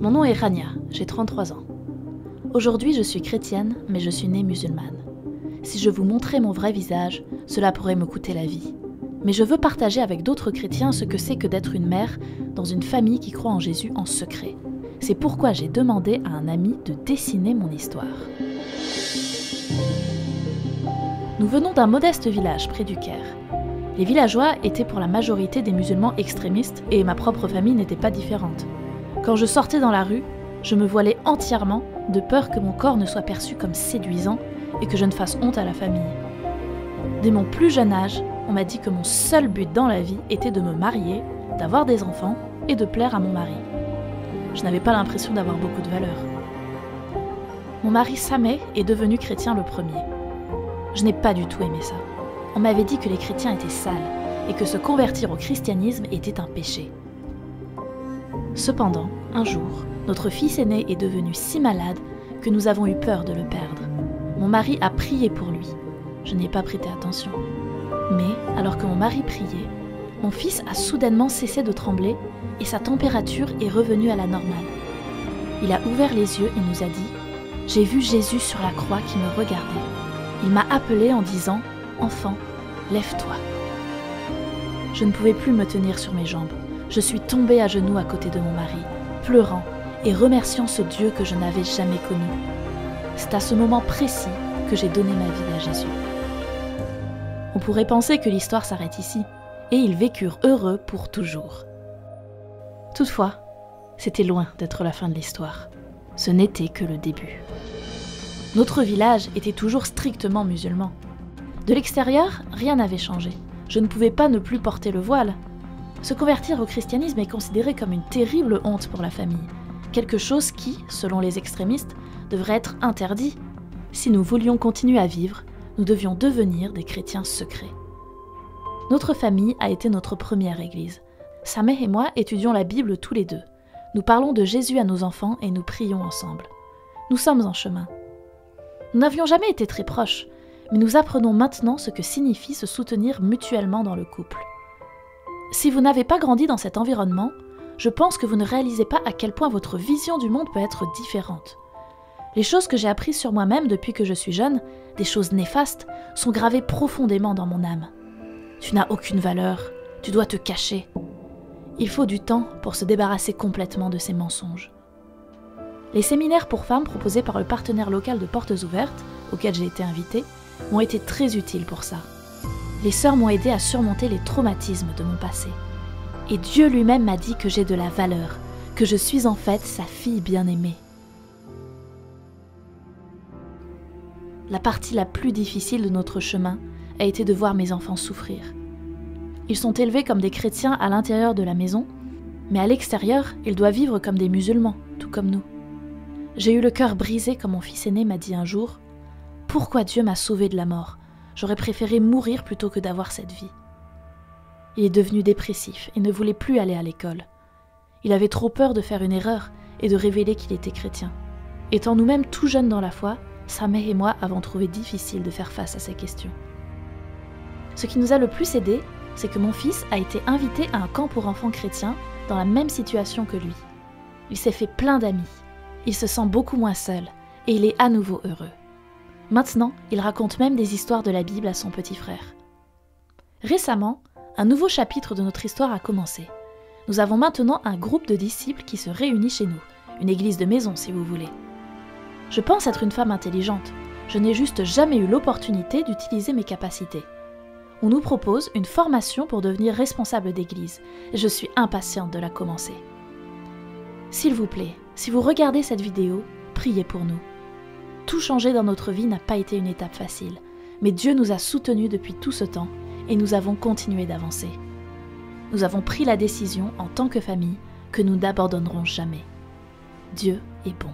Mon nom est Rania, j'ai 33 ans. Aujourd'hui, je suis chrétienne, mais je suis née musulmane. Si je vous montrais mon vrai visage, cela pourrait me coûter la vie. Mais je veux partager avec d'autres chrétiens ce que c'est que d'être une mère dans une famille qui croit en Jésus en secret. C'est pourquoi j'ai demandé à un ami de dessiner mon histoire. Nous venons d'un modeste village près du Caire. Les villageois étaient pour la majorité des musulmans extrémistes et ma propre famille n'était pas différente. Quand je sortais dans la rue, je me voilais entièrement de peur que mon corps ne soit perçu comme séduisant et que je ne fasse honte à la famille. Dès mon plus jeune âge, on m'a dit que mon seul but dans la vie était de me marier, d'avoir des enfants et de plaire à mon mari. Je n'avais pas l'impression d'avoir beaucoup de valeur. Mon mari Sameh est devenu chrétien le premier. Je n'ai pas du tout aimé ça. On m'avait dit que les chrétiens étaient sales et que se convertir au christianisme était un péché. Cependant, un jour, notre fils aîné est devenu si malade que nous avons eu peur de le perdre. Mon mari a prié pour lui. Je n'y ai pas prêté attention. Mais, alors que mon mari priait, mon fils a soudainement cessé de trembler et sa température est revenue à la normale. Il a ouvert les yeux et nous a dit « J'ai vu Jésus sur la croix qui me regardait. Il m'a appelé en disant « Enfant, lève-toi ». Je ne pouvais plus me tenir sur mes jambes. Je suis tombée à genoux à côté de mon mari, pleurant et remerciant ce Dieu que je n'avais jamais connu. C'est à ce moment précis que j'ai donné ma vie à Jésus. On pourrait penser que l'histoire s'arrête ici, et ils vécurent heureux pour toujours. Toutefois, c'était loin d'être la fin de l'histoire. Ce n'était que le début. Notre village était toujours strictement musulman. De l'extérieur, rien n'avait changé. Je ne pouvais pas ne plus porter le voile. Se convertir au christianisme est considéré comme une terrible honte pour la famille. Quelque chose qui, selon les extrémistes, devrait être interdit. Si nous voulions continuer à vivre, nous devions devenir des chrétiens secrets. Notre famille a été notre première église. Sameh et moi étudions la Bible tous les deux. Nous parlons de Jésus à nos enfants et nous prions ensemble. Nous sommes en chemin. Nous n'avions jamais été très proches, mais nous apprenons maintenant ce que signifie se soutenir mutuellement dans le couple. Si vous n'avez pas grandi dans cet environnement, je pense que vous ne réalisez pas à quel point votre vision du monde peut être différente. Les choses que j'ai apprises sur moi-même depuis que je suis jeune, des choses néfastes, sont gravées profondément dans mon âme. Tu n'as aucune valeur, tu dois te cacher. Il faut du temps pour se débarrasser complètement de ces mensonges. Les séminaires pour femmes proposés par le partenaire local de Portes Ouvertes, auquel j'ai été invitée, m'ont été très utiles pour ça. Les sœurs m'ont aidé à surmonter les traumatismes de mon passé. Et Dieu lui-même m'a dit que j'ai de la valeur, que je suis en fait sa fille bien-aimée. La partie la plus difficile de notre chemin a été de voir mes enfants souffrir. Ils sont élevés comme des chrétiens à l'intérieur de la maison, mais à l'extérieur, ils doivent vivre comme des musulmans, tout comme nous. J'ai eu le cœur brisé quand mon fils aîné m'a dit un jour « Pourquoi Dieu m'a sauvé de la mort ? J'aurais préféré mourir plutôt que d'avoir cette vie. » Il est devenu dépressif et ne voulait plus aller à l'école. Il avait trop peur de faire une erreur et de révéler qu'il était chrétien. Étant nous-mêmes tout jeunes dans la foi, Sameh et moi avons trouvé difficile de faire face à ces questions. Ce qui nous a le plus aidé, c'est que mon fils a été invité à un camp pour enfants chrétiens dans la même situation que lui. Il s'est fait plein d'amis. Il se sent beaucoup moins seul et il est à nouveau heureux. Maintenant, il raconte même des histoires de la Bible à son petit frère. Récemment, un nouveau chapitre de notre histoire a commencé. Nous avons maintenant un groupe de disciples qui se réunit chez nous, une église de maison si vous voulez. Je pense être une femme intelligente, je n'ai juste jamais eu l'opportunité d'utiliser mes capacités. On nous propose une formation pour devenir responsable d'église, et je suis impatiente de la commencer. S'il vous plaît, si vous regardez cette vidéo, priez pour nous. Tout changer dans notre vie n'a pas été une étape facile, mais Dieu nous a soutenus depuis tout ce temps et nous avons continué d'avancer. Nous avons pris la décision en tant que famille que nous n'abandonnerons jamais. Dieu est bon.